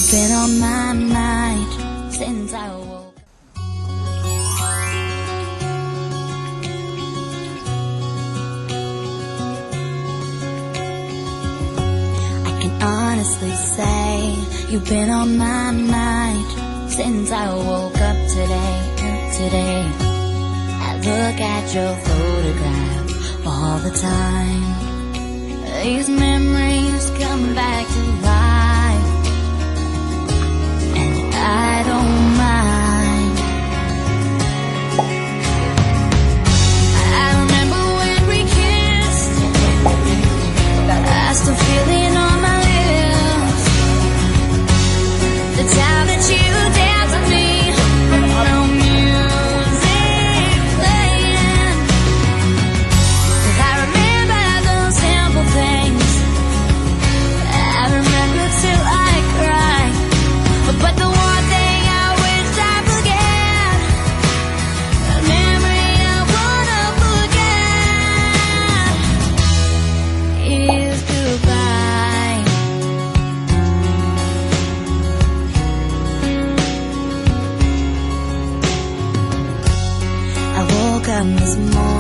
You've been on my mind since I woke. I can honestly say you've been on my mind since I woke up today. I look at your photograph all the time. These memories come back to life, and I don't mind. I remember when we kissed, I still feel it on my lips. The time that you danced with me, no music playing. I remember those simple things. I remember till I cry. But the one thing I wish I forget, a memory I wanna forget, is goodbye. I woke up this morning